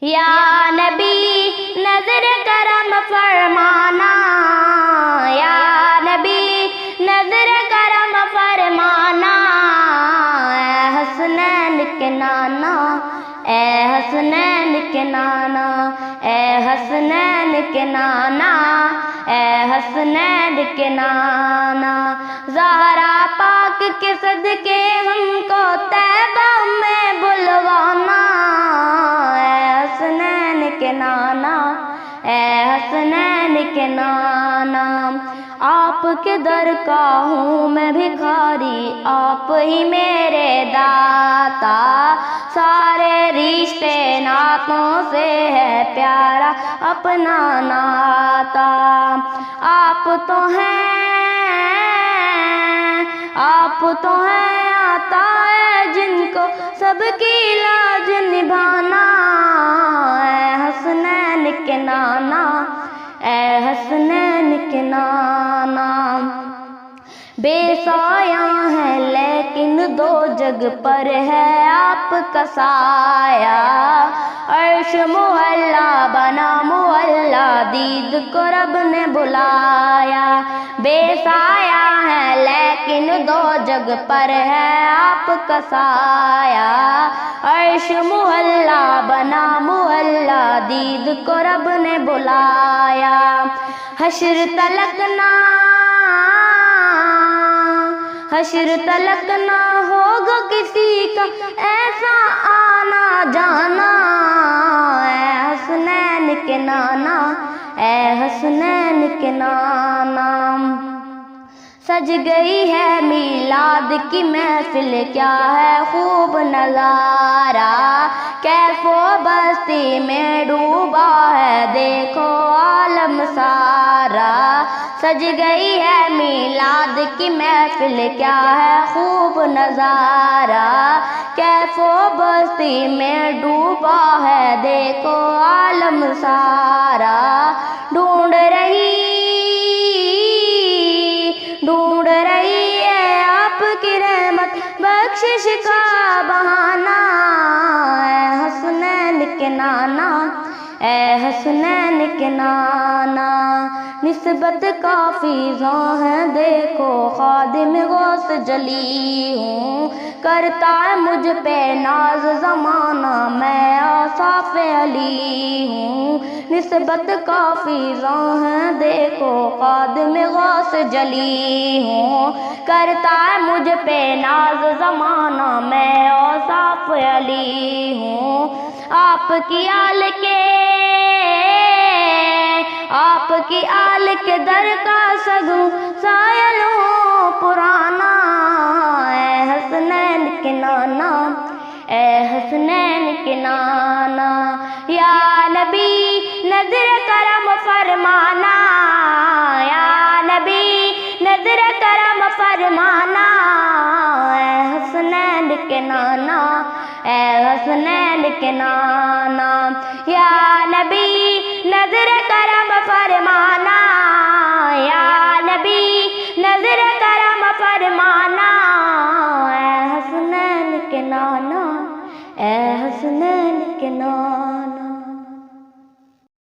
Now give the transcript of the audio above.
یا نبی نظر کرم فرمانا، یا نبی نظر کرم فرمانا، اے حسنین کے نانا، اے حسنین کے نانا، اے حسنین کے نانا، اے حسنین کے نانا، زہرا پاک کے صدقے ہم کو طیبہ میں بلوانا، اے حسنین کے نانا، اے حسنین کے نانا، آپ کے در کا ہوں میں بھکاری، آپ ہی میرے داتا، سارے رشتے ناتوں سے ہے پیارا اپنا ناتا، آپ تو ہیں آتا ہے جن کو سب کی لاج نبھانا، اے حسنین کے نانا، اے حسنین کے نانا، بے سایہ ہے لیکن دو جگ پر ہے آپ کا سایہ، عرش معلا بنا معلا دید کو رب نے بلایا، بے سایہ ہے لیکن دو جگ پر ہے آپ کا سایہ، عرش معلا بنا معلا دید کو رب نے بلایا، حشر تلک نہ ہوگا کسی کا ایسا آنا جانا، اے حسنین کے نانا، اے حسنین کے نانا، سج گئی ہے میلاد کی محفل کیا ہے خوب نظارہ، کیف و بستی میں ڈوبا ہے دیکھو عالم سارا، سج گئی ہے میلاد کی محفل کیا ہے خوب نظارہ، کیف و بستی میں ڈوبا ہے دیکھو عالم سارا، ڈھونڈ رہی ہے آپ کی رحمت بخشش کا بہانہ، اے حسنین کے نانا، اے حسنین کے نانا، نسبت کافی زاں ہے دیکھو خادم غوث جلی ہوں، کرتا ہے مجھ پہ ناز زمانہ میں اوصاف علی ہوں، نسبت کافی زاں ہے دیکھو خادم غوث جلی ہوں، کرتا ہے مجھ پہ ناز زمانہ میں اوصاف علی ہوں، آپ کی آل کے در کا سگوں سائل ہوں پرانا، اے حسنین کے نانا، اے حسنین کے نانا، یا نبی نظر کرم فرمانا، یا نبی نظر کرم فرمانا، اے حسنین کے نانا، اے حسنین کے نانا، یا نبی نظر کرم فرمانا۔